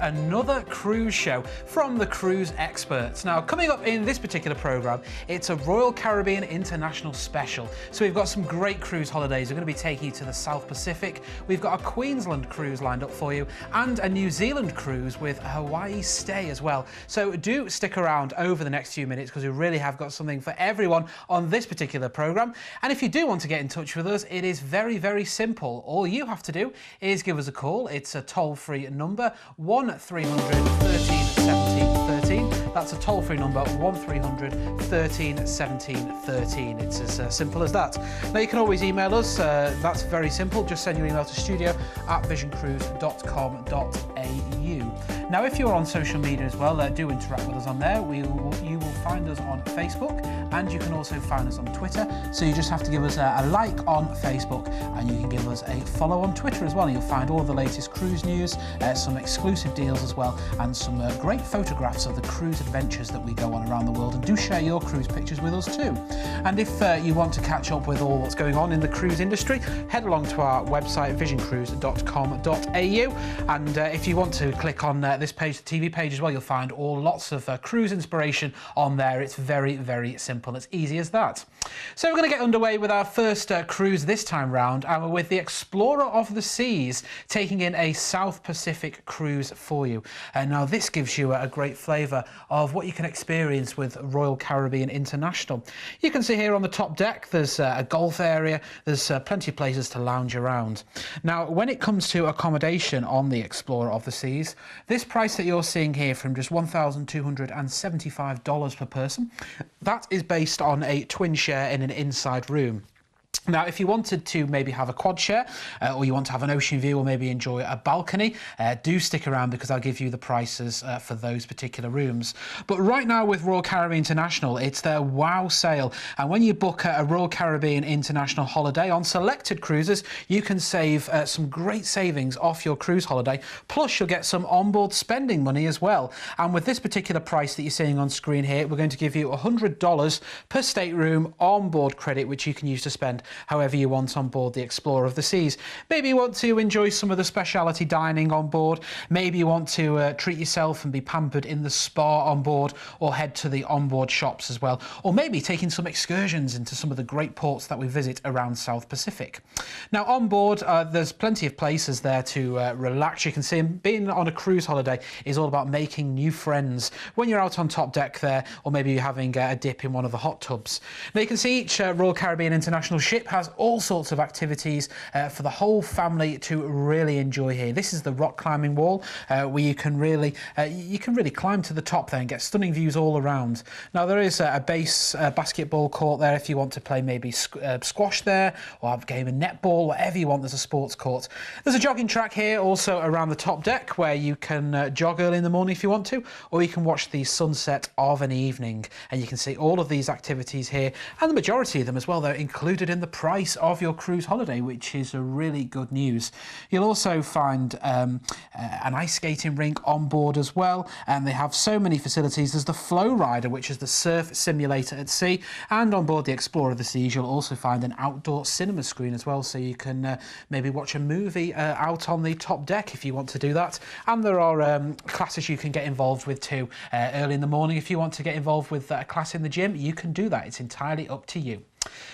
another cruise show from the cruise experts. Now, coming up in this particular programme, it's a Royal Caribbean International special. So we've got some great cruise holidays. We're going to be taking you to the South Pacific. We've got a Queensland cruise lined up for you and a New Zealand cruise with a Hawaii stay as well. So do stick around over the next few minutes because we really have got something for everyone on this particular programme. And if you do want to get in touch with us, it is very, very simple. All you have to do is give us a call. It's a toll-free number, 1300 13 17 13. That's a toll-free number, 1300 13 17 13. It's as simple as that. Now, you can always email us. That's very simple. Just send your email to studio@visioncruise.com.au. Now, if you're on social media as well, do interact with us on there. You will find us on Facebook, and you can also find us on Twitter. So you just have to give us a like on Facebook, and you can give us a follow on Twitter as well. You'll find all the latest cruise news, some exclusive deals as well, and some great photographs of the cruise adventures that we go on around the world. And do share your cruise pictures with us too. And if you want to catch up with all what's going on in the cruise industry, head along to our website, visioncruise.com.au. And if you want to click on this page, the TV page as well, you'll find lots of cruise inspiration on there. It's very, very simple. It's easy as that. So we're going to get underway with our first cruise this time round, and we're with the Explorer of the Seas, taking in a South Pacific cruise for you. And now this gives you a great flavour of what you can experience with Royal Caribbean International. You can see here on the top deck there's a golf area, there's plenty of places to lounge around. Now, when it comes to accommodation on the Explorer of the Seas, this price that you're seeing here from just $1,275 per person, that is based on a twin share in an inside room. Now, if you wanted to maybe have a quad share, or you want to have an ocean view, or maybe enjoy a balcony, do stick around because I'll give you the prices for those particular rooms. But right now with Royal Caribbean International, it's their WOW sale. And when you book a Royal Caribbean International holiday on selected cruises, you can save some great savings off your cruise holiday. Plus, you'll get some onboard spending money as well. And with this particular price that you're seeing on screen here, we're going to give you $100 per stateroom onboard credit, which you can use to spend however you want on board the Explorer of the Seas. Maybe you want to enjoy some of the specialty dining on board. Maybe you want to treat yourself and be pampered in the spa on board, or head to the onboard shops as well. Or maybe taking some excursions into some of the great ports that we visit around South Pacific. Now, on board, there's plenty of places there to relax. You can see being on a cruise holiday is all about making new friends when you're out on top deck there, or maybe you're having a dip in one of the hot tubs. Now, you can see each Royal Caribbean International ship has all sorts of activities for the whole family to really enjoy here. This is the rock climbing wall where you can really climb to the top there and get stunning views all around. Now, there is a base basketball court there if you want to play maybe squash there, or have a game of netball, whatever you want. There's a sports court. There's a jogging track here also around the top deck where you can jog early in the morning if you want to, or you can watch the sunset of an evening. And you can see all of these activities here, and the majority of them as well, they're included in the price of your cruise holiday, which is a really good news. You'll also find an ice skating rink on board as well, and they have so many facilities. There's the Flow Rider, which is the surf simulator at sea, and on board the Explorer of the Seas you'll also find an outdoor cinema screen as well, so you can maybe watch a movie out on the top deck if you want to do that. And there are classes you can get involved with too. Early in the morning, if you want to get involved with a class in the gym, you can do that. It's entirely up to you.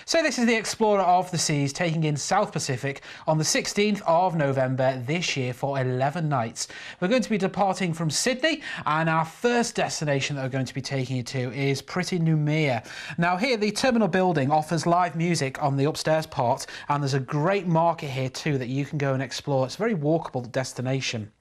So this is the Explorer of the Seas taking in South Pacific on the 16th of November this year for 11 nights. We're going to be departing from Sydney, and our first destination that we're going to be taking you to is Pretty Noumea. Now, here the terminal building offers live music on the upstairs part, and there's a great market here too that you can go and explore. It's a very walkable destination.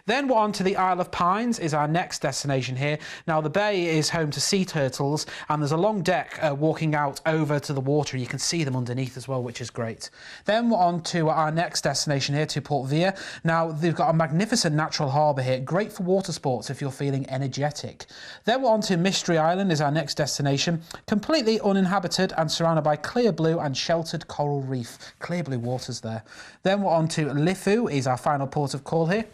Then we're on to the Isle of Pines is our next destination here. Now, the bay is home to sea turtles, and there's a long deck walking out over to the water. You can see them underneath as well, which is great. Then we're on to our next destination here, to Port Vila. Now, they've got a magnificent natural harbour here, great for water sports if you're feeling energetic. Then we're on to Mystery Island is our next destination, completely uninhabited and surrounded by clear blue and sheltered coral reef. Clear blue waters there. Then we're on to Lifu is our final port of call here.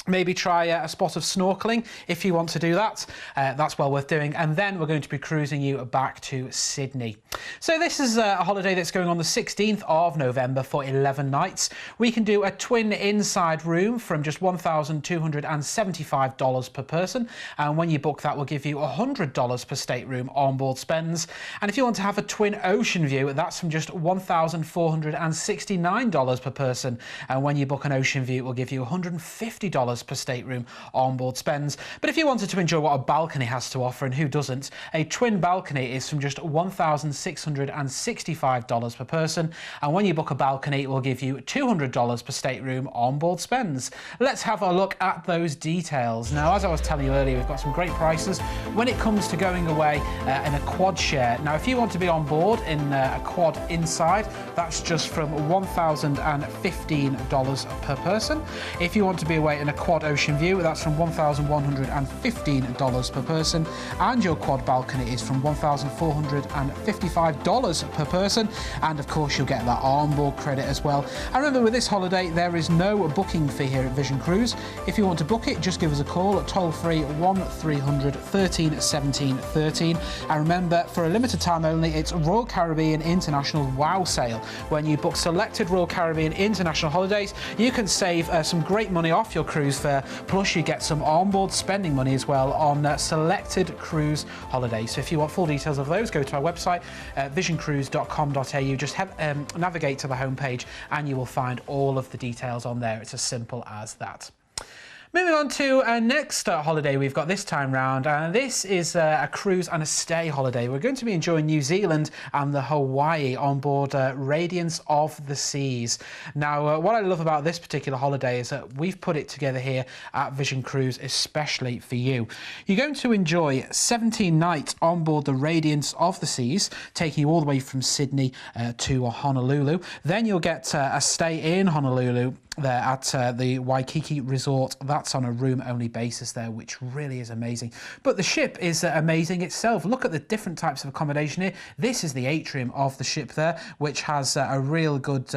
Maybe try a spot of snorkeling if you want to do that. That's well worth doing. And then we're going to be cruising you back to Sydney. So this is a holiday that's going on the 16th of November for 11 nights. We can do a twin inside room from just $1,275 per person. And when you book that, we'll give you $100 per stateroom onboard spends. And if you want to have a twin ocean view, that's from just $1,469 per person. And when you book an ocean view, we'll give you $150 per stateroom onboard spends. But if you wanted to enjoy what a balcony has to offer, and who doesn't, a twin balcony is from just $1,665 per person, and when you book a balcony, it will give you $200 per stateroom onboard spends. Let's have a look at those details. Now, as I was telling you earlier, we've got some great prices when it comes to going away in a quad share. Now, if you want to be on board in a quad inside, that's just from $1,015 per person. If you want to be away in a quad ocean view, that's from $1,115 per person, and your quad balcony is from $1,455 per person, and of course you'll get that onboard credit as well. And remember, with this holiday there is no booking fee here at Vision Cruise. If you want to book it, just give us a call at toll-free 1300 13 17 13. And remember, for a limited time only, it's Royal Caribbean International Wow Sale. When you book selected Royal Caribbean International holidays, you can save some great money off your cruise fare, plus you get some onboard spending money as well on selected cruise holidays. So if you want full details of those, go to our website, visioncruise.com.au. Just navigate to the homepage and you will find all of the details on there. It's as simple as that. Moving on to our next holiday we've got this time round, and this is a cruise and a stay holiday. We're going to be enjoying New Zealand and the Hawaii on board Radiance of the Seas. Now, what I love about this particular holiday is that we've put it together here at Vision Cruise especially for you. You're going to enjoy 17 nights on board the Radiance of the Seas, taking you all the way from Sydney to Honolulu. Then you'll get a stay in Honolulu there at the Waikiki Resort. That's on a room-only basis there, which really is amazing. But the ship is amazing itself. Look at the different types of accommodation here. This is the atrium of the ship there, which has a real good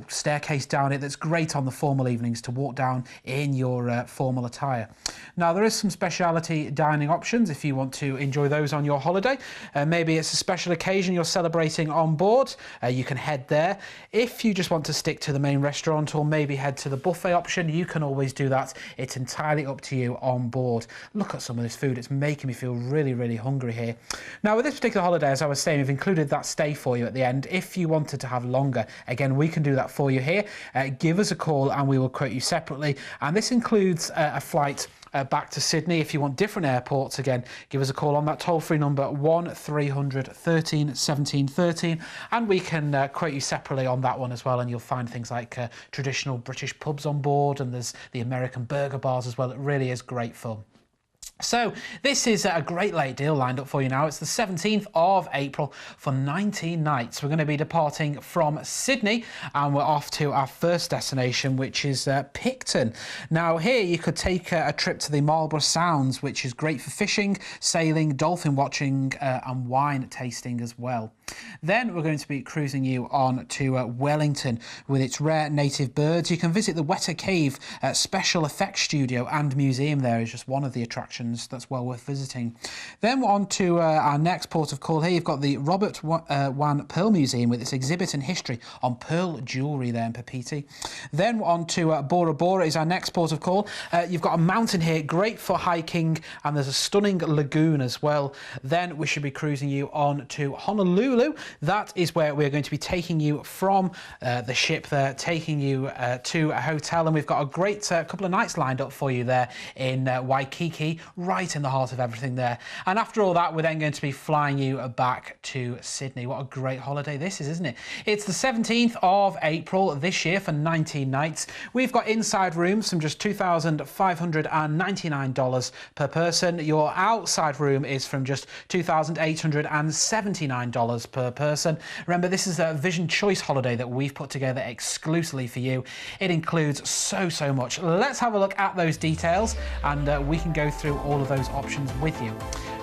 staircase down it that's great on the formal evenings to walk down in your formal attire. Now, there is some speciality dining options if you want to enjoy those on your holiday. Maybe it's a special occasion you're celebrating on board. You can head there. If you just want to stick to the main restaurant, or maybe head to the buffet option, you can always do that. It's entirely up to you on board. Look at some of this food. It's making me feel really, really hungry here. Now, with this particular holiday, as I was saying, we've included that stay for you at the end. If you wanted to have longer, again, we can do that for you here. Give us a call and we will quote you separately. And this includes a flight back to Sydney. If you want different airports, again, give us a call on that toll-free number 1300 13 17 13, and we can quote you separately on that one as well. And you'll find things like traditional British pubs on board, and there's the American burger bars as well. It really is great fun. So this is a great late deal lined up for you now. It's the 17th of April for 19 nights. We're going to be departing from Sydney and we're off to our first destination, which is Picton. Now, here you could take a trip to the Marlborough Sounds, which is great for fishing, sailing, dolphin watching and wine tasting as well. Then we're going to be cruising you on to Wellington with its rare native birds. You can visit the Weta Cave Special Effects Studio and Museum. There is just one of the attractions that's well worth visiting. Then we're on to our next port of call here. You've got the Robert Wan Pearl Museum with its exhibit and history on pearl jewellery there in Papiti. Then we're on to Bora Bora is our next port of call. You've got a mountain here, great for hiking, and there's a stunning lagoon as well. Then we should be cruising you on to Honolulu. That is where we're going to be taking you from the ship there, taking you to a hotel, and we've got a great couple of nights lined up for you there in Waikiki, right in the heart of everything there. And after all that, we're then going to be flying you back to Sydney. What a great holiday this is, isn't it? It's the 17th of April this year for 19 nights. We've got inside rooms from just $2,599 per person. Your outside room is from just $2,879 per person. Remember, this is a Vision Choice holiday that we've put together exclusively for you. It includes so much. Let's have a look at those details and we can go through all of those options with you.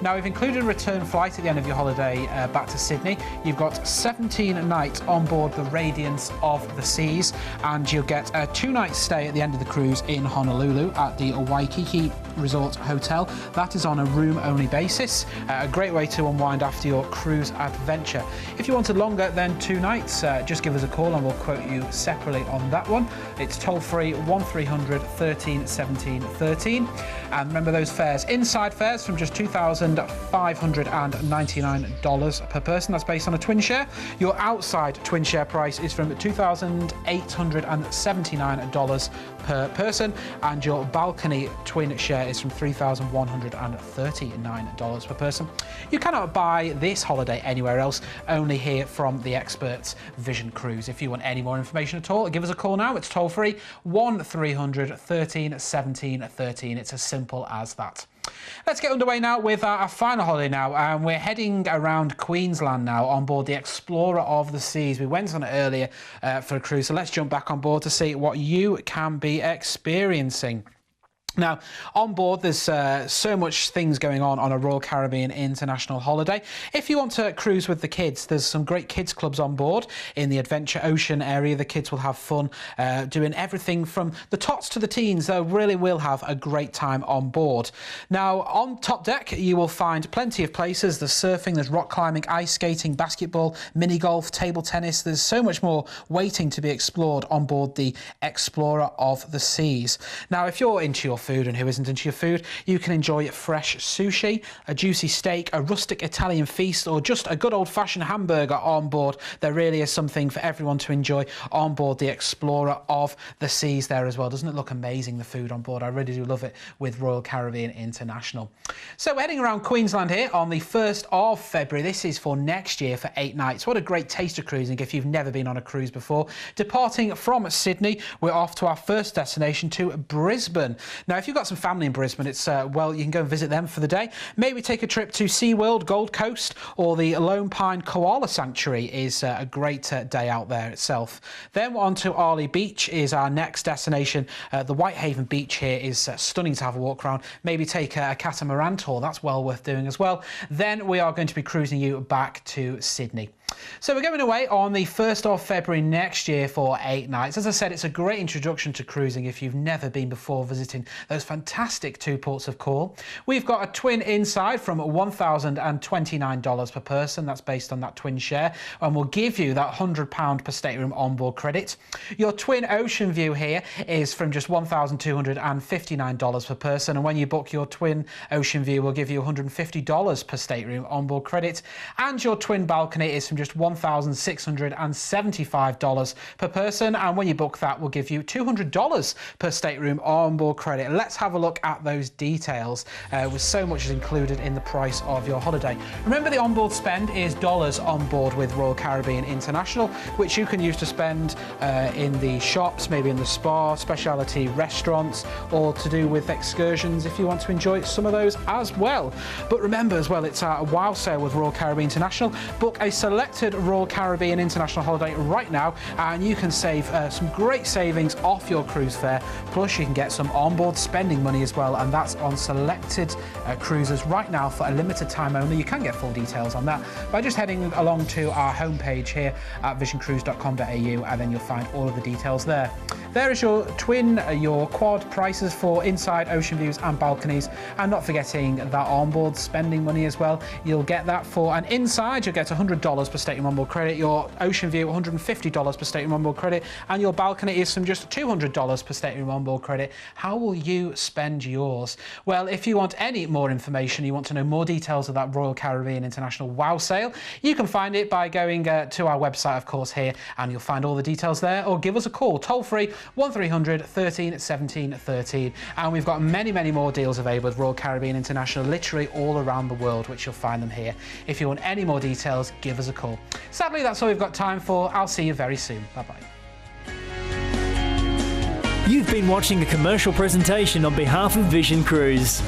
Now, we've included a return flight at the end of your holiday back to Sydney. You've got 17 nights on board the Radiance of the Seas, and you'll get a 2-night stay at the end of the cruise in Honolulu at the Waikiki Resort Hotel. That is on a room-only basis. A great way to unwind after your cruise adventure. Adventure. If you wanted longer than 2 nights, just give us a call and we'll quote you separately on that one. It's toll-free 1300 13 17 13. And remember those fares, inside fares from just $2,599 per person. That's based on a twin share. Your outside twin share price is from $2,879 per person, and your balcony twin share is from $3,139 per person. You cannot buy this holiday anywhere else, only here from the experts Vision Cruise. If you want any more information at all, give us a call now. It's toll free 1300 13 17 13. It's as simple as that. Let's get underway now with our final holiday now, and we're heading around Queensland now on board the Explorer of the Seas. We went on it earlier for a cruise, so let's jump back on board to see what you can be experiencing. Now, on board, there's so much things going on a Royal Caribbean International holiday. If you want to cruise with the kids, there's some great kids clubs on board in the Adventure Ocean area. The kids will have fun doing everything from the tots to the teens. They really will have a great time on board. Now, on top deck, you will find plenty of places. There's surfing, there's rock climbing, ice skating, basketball, mini golf, table tennis. There's so much more waiting to be explored on board the Explorer of the Seas. Now, if you're into your food, and who isn't into your food, you can enjoy fresh sushi, a juicy steak, a rustic Italian feast, or just a good old-fashioned hamburger on board. There really is something for everyone to enjoy on board the Explorer of the Seas there as well. Doesn't it look amazing, the food on board? I really do love it with Royal Caribbean International. So we're heading around Queensland here on the 1st of February. This is for next year for 8 nights. What a great taste of cruising if you've never been on a cruise before. Departing from Sydney, we're off to our first destination, to Brisbane. Now, if you've got some family in Brisbane, it's well, you can go and visit them for the day. Maybe take a trip to SeaWorld, Gold Coast, or the Lone Pine Koala Sanctuary is a great day out there itself. Then on to Arley Beach is our next destination. The Whitehaven Beach here is stunning to have a walk around. Maybe take a catamaran tour, that's well worth doing as well. Then we are going to be cruising you back to Sydney. So we're going away on the 1st of February next year for 8 nights. As I said, it's a great introduction to cruising if you've never been before visiting those fantastic 2 ports of call. We've got a twin inside from $1,029 per person. That's based on that twin share, and we'll give you that £100 per stateroom onboard credit. Your twin ocean view here is from just $1,259 per person, and when you book your twin ocean view, we'll give you $150 per stateroom onboard credit, and your twin balcony is from just $1,675 per person, and when you book that, we'll give you $200 per stateroom onboard credit. Let's have a look at those details, with so much is included in the price of your holiday. Remember, the onboard spend is dollars on board with Royal Caribbean International, which you can use to spend in the shops, maybe in the spa, specialty restaurants, or to do with excursions if you want to enjoy some of those as well. But remember as well, it's a wow sale with Royal Caribbean International. Book a selected Royal Caribbean International holiday right now, and you can save some great savings off your cruise fare. Plus, you can get some onboard spending money as well, and that's on selected cruises right now for a limited time only. You can get full details on that by just heading along to our homepage here at visioncruise.com.au, and then you'll find all of the details there. There is your twin, your quad prices for inside ocean views and balconies, and not forgetting that onboard spending money as well. You'll get that for an inside, you'll get $100 per stateroom onboard credit, your ocean view $150 per stateroom onboard credit, and your balcony is from just $200 per stateroom onboard credit. How will you spend yours? Well, if you want any more information, you want to know more details of that Royal Caribbean International wow sale, you can find it by going to our website, of course, here, and you'll find all the details there, or give us a call toll free 1300 13 17 13, and we've got many more deals available with Royal Caribbean International, literally all around the world, which you'll find them here. If you want any more details, give us a call. Sadly, that's all we've got time for. I'll see you very soon. Bye-bye. You've been watching a commercial presentation on behalf of Vision Cruise.